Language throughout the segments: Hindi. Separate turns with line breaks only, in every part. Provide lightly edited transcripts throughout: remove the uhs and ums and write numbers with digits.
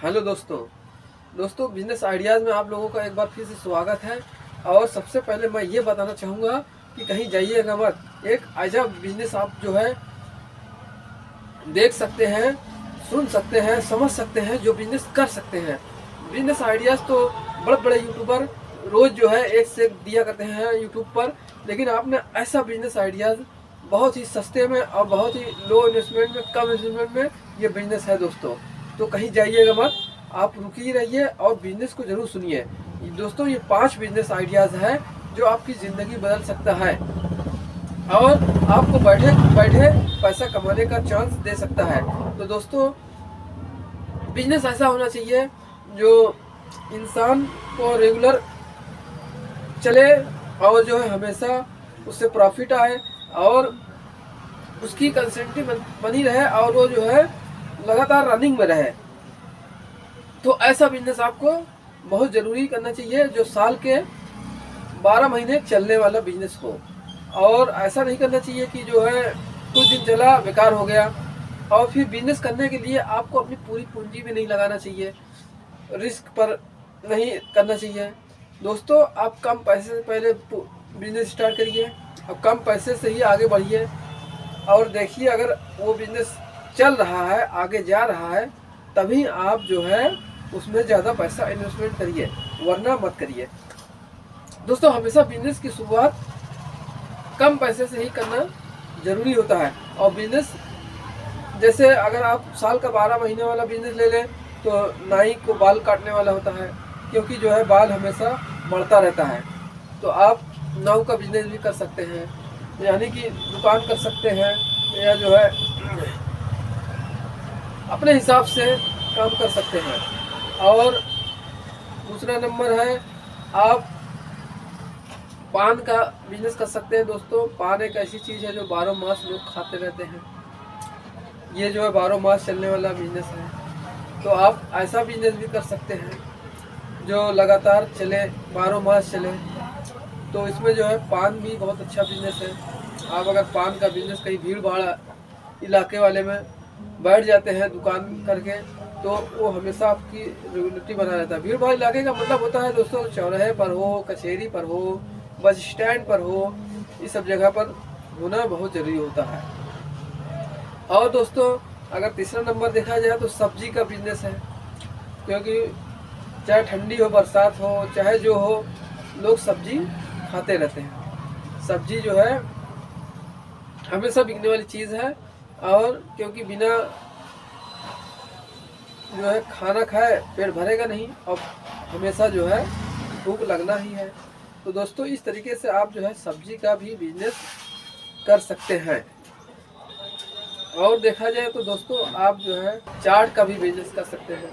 हेलो दोस्तों बिजनेस आइडियाज़ में आप लोगों का एक बार फिर से स्वागत है। और सबसे पहले मैं ये बताना चाहूँगा कि कहीं जाइएगा मत। एक ऐसा बिजनेस आप जो है देख सकते हैं, सुन सकते हैं, समझ सकते हैं, जो बिजनेस कर सकते हैं। बिजनेस आइडियाज़ तो बड़े बड़े यूट्यूबर रोज़ जो है एक से एक दिया करते हैं यूट्यूब पर, लेकिन आपने ऐसा बिजनेस आइडियाज़ बहुत ही सस्ते में और बहुत ही लो इन्वेस्टमेंट में, कम इन्वेस्टमेंट में ये बिजनेस है दोस्तों। तो कहीं जाइएगा मत, आप रुकिए रहिए और बिजनेस को ज़रूर सुनिए दोस्तों। ये 5 बिजनेस आइडियाज़ है जो आपकी ज़िंदगी बदल सकता है और आपको बैठे बैठे पैसा कमाने का चांस दे सकता है। तो दोस्तों बिजनेस ऐसा होना चाहिए जो इंसान को रेगुलर चले और जो है हमेशा उससे प्रॉफिट आए और उसकी कंसिस्टेंसी बनी रहे और वो जो है लगातार रनिंग में रहे। तो ऐसा बिजनेस आपको बहुत ज़रूरी करना चाहिए जो साल के 12 महीने चलने वाला बिजनेस हो। और ऐसा नहीं करना चाहिए कि जो है कुछ दिन चला बेकार हो गया। और फिर बिजनेस करने के लिए आपको अपनी पूरी पूंजी भी नहीं लगाना चाहिए, रिस्क पर नहीं करना चाहिए दोस्तों। आप कम पैसे से पहले बिजनेस स्टार्ट करिए और कम पैसे से ही आगे बढ़िए और देखिए अगर वो बिजनेस चल रहा है, आगे जा रहा है, तभी आप जो है उसमें ज़्यादा पैसा इन्वेस्टमेंट करिए, वरना मत करिए दोस्तों। हमेशा बिजनेस की शुरुआत कम पैसे से ही करना ज़रूरी होता है। और बिजनेस जैसे अगर आप साल का 12 महीने वाला बिजनेस ले लें तो नाई को बाल काटने वाला होता है, क्योंकि जो है बाल हमेशा बढ़ता रहता है। तो आप नाव का बिजनेस भी कर सकते हैं, यानी कि दुकान कर सकते हैं, या जो है अपने हिसाब से काम कर सकते हैं। और दूसरा नंबर है आप पान का बिजनेस कर सकते हैं दोस्तों। पान एक ऐसी चीज़ है जो 12 मास लोग खाते रहते हैं। ये जो है 12 मास चलने वाला बिजनेस है। तो आप ऐसा बिजनेस भी कर सकते हैं जो लगातार चले, 12 मास चले। तो इसमें जो है पान भी बहुत अच्छा बिजनेस है। आप अगर पान का बिजनेस कहीं भीड़ भाड़ इलाके वाले में बैठ जाते हैं दुकान करके, तो वो हमेशा आपकी रेगुलरिटी बना रहता है। भीड़ भाड़ इलाके का मतलब होता है दोस्तों चौराहे पर हो, कचहरी पर हो, बस स्टैंड पर हो, इस सब जगह पर होना बहुत ज़रूरी होता है। और दोस्तों अगर तीसरा नंबर देखा जाए तो सब्जी का बिजनेस है, क्योंकि चाहे ठंडी हो, बरसात हो, चाहे जो हो, लोग सब्जी खाते रहते हैं। सब्जी जो है हमेशा बिकने वाली चीज़ है, और क्योंकि बिना जो है खाना खाए पेट भरेगा नहीं और हमेशा जो है भूख लगना ही है। तो दोस्तों इस तरीके से आप जो है सब्जी का भी बिजनेस कर सकते हैं। और देखा जाए तो दोस्तों आप जो है चाट का भी बिजनेस कर सकते हैं।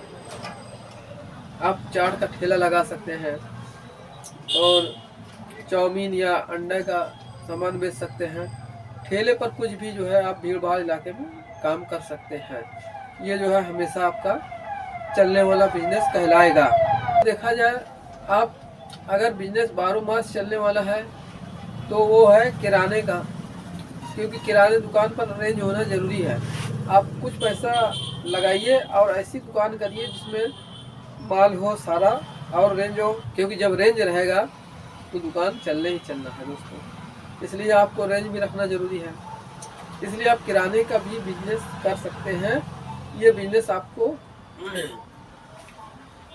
आप चाट का ठेला लगा सकते हैं और चाउमीन या अंडे का सामान बेच सकते हैं। ठेले पर कुछ भी जो है आप भीड़ भाड़ इलाके में काम कर सकते हैं। ये जो है हमेशा आपका चलने वाला बिजनेस कहलाएगा। देखा जाए आप अगर बिजनेस 12 मास चलने वाला है तो वो है किराने का, क्योंकि किराने दुकान पर रेंज होना ज़रूरी है। आप कुछ पैसा लगाइए और ऐसी दुकान करिए जिसमें माल हो सारा और रेंज हो, क्योंकि जब रेंज रहेगा तो दुकान चलने ही चलना है दोस्तों। इसलिए आपको रेंज भी रखना ज़रूरी है। इसलिए आप किराने का भी बिजनेस कर सकते हैं। ये बिजनेस आपको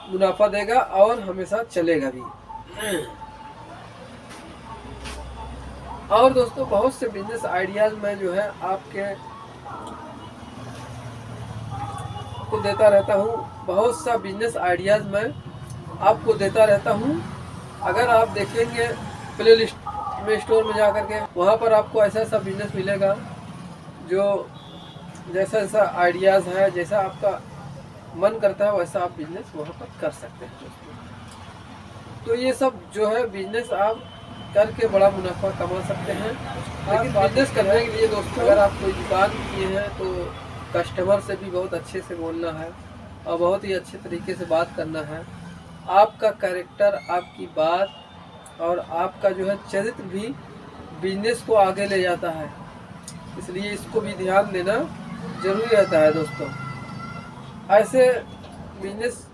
मुनाफा देगा और हमेशा चलेगा भी। और दोस्तों बहुत से बिजनेस आइडियाज़ में जो है आपके को देता रहता हूँ। बहुत सा बिजनेस आइडियाज़ में आपको देता रहता हूँ। अगर आप देखेंगे प्ले लिस्ट में, स्टोर में जा करके, वहाँ पर आपको ऐसा ऐसा बिजनेस मिलेगा जो जैसा जैसा आइडियाज़ है, जैसा आपका मन करता है वैसा आप बिजनेस वहाँ पर कर सकते हैं दोस्तों। तो ये सब जो है बिजनेस आप करके बड़ा मुनाफा कमा सकते हैं। लेकिन बिजनेस करने के लिए दोस्तों अगर आप कोई दुकान किए हैं तो कस्टमर से भी बहुत अच्छे से बोलना है और बहुत ही अच्छे तरीके से बात करना है। आपका कैरेक्टर, आपकी बात और आपका जो है चरित्र भी बिजनेस को आगे ले जाता है। इसलिए इसको भी ध्यान देना ज़रूरी रहता है दोस्तों। ऐसे बिजनेस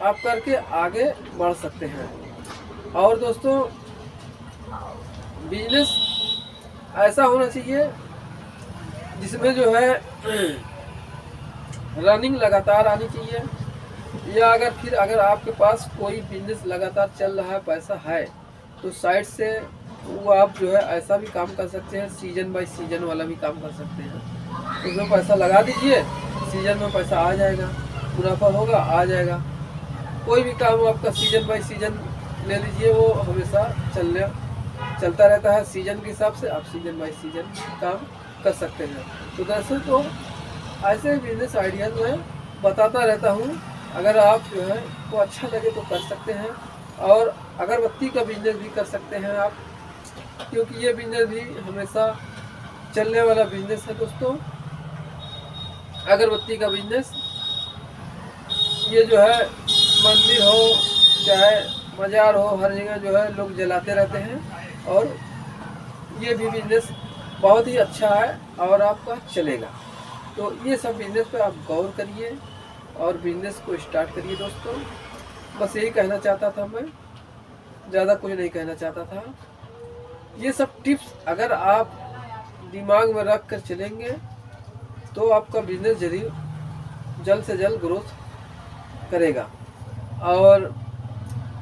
आप करके आगे बढ़ सकते हैं। और दोस्तों बिजनेस ऐसा होना चाहिए जिसमें जो है रनिंग लगातार आनी चाहिए, या अगर आपके पास कोई बिजनेस लगातार चल रहा है, पैसा है, तो साइड से वो आप जो है ऐसा भी काम कर सकते हैं, सीजन बाय सीजन वाला भी काम कर सकते हैं। उसमें पैसा लगा दीजिए, सीजन में पैसा आ जाएगा, मुनाफा होगा, आ जाएगा। कोई भी काम आपका सीजन बाय सीजन ले लीजिए, वो हमेशा चलता रहता है। सीजन के हिसाब से आप सीजन बाय सीजन काम कर सकते हैं। तो दरअसल तो ऐसे बिजनेस आइडियाज मैं बताता रहता हूँ, अगर आप जो है को अच्छा लगे तो कर सकते हैं। और अगरबत्ती का बिजनेस भी कर सकते हैं आप, क्योंकि ये बिजनेस भी हमेशा चलने वाला बिजनेस है दोस्तों। अगरबत्ती का बिजनेस ये जो है मंदिर हो चाहे मज़ार हो, हर जगह जो है लोग जलाते रहते हैं, और ये भी बिजनेस बहुत ही अच्छा है और आपका चलेगा। तो ये सब बिजनेस पे आप गौर करिए और बिजनेस को स्टार्ट करिए दोस्तों। बस यही कहना चाहता था मैं, ज़्यादा कुछ नहीं कहना चाहता था। ये सब टिप्स अगर आप दिमाग में रख कर चलेंगे तो आपका बिजनेस जल्द से जल्द ग्रोथ करेगा। और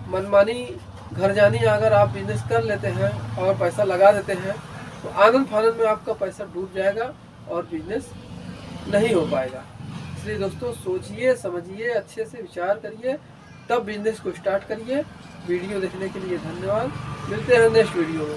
मनमानी घर जानी अगर आप बिजनेस कर लेते हैं और पैसा लगा देते हैं तो आनंद फानंद में आपका पैसा डूब जाएगा और बिजनेस नहीं हो पाएगा। इसलिए दोस्तों सोचिए, समझिए, अच्छे से विचार करिए, तब बिजनेस को स्टार्ट करिए। वीडियो देखने के लिए धन्यवाद। मिलते हैं नेक्स्ट वीडियो में।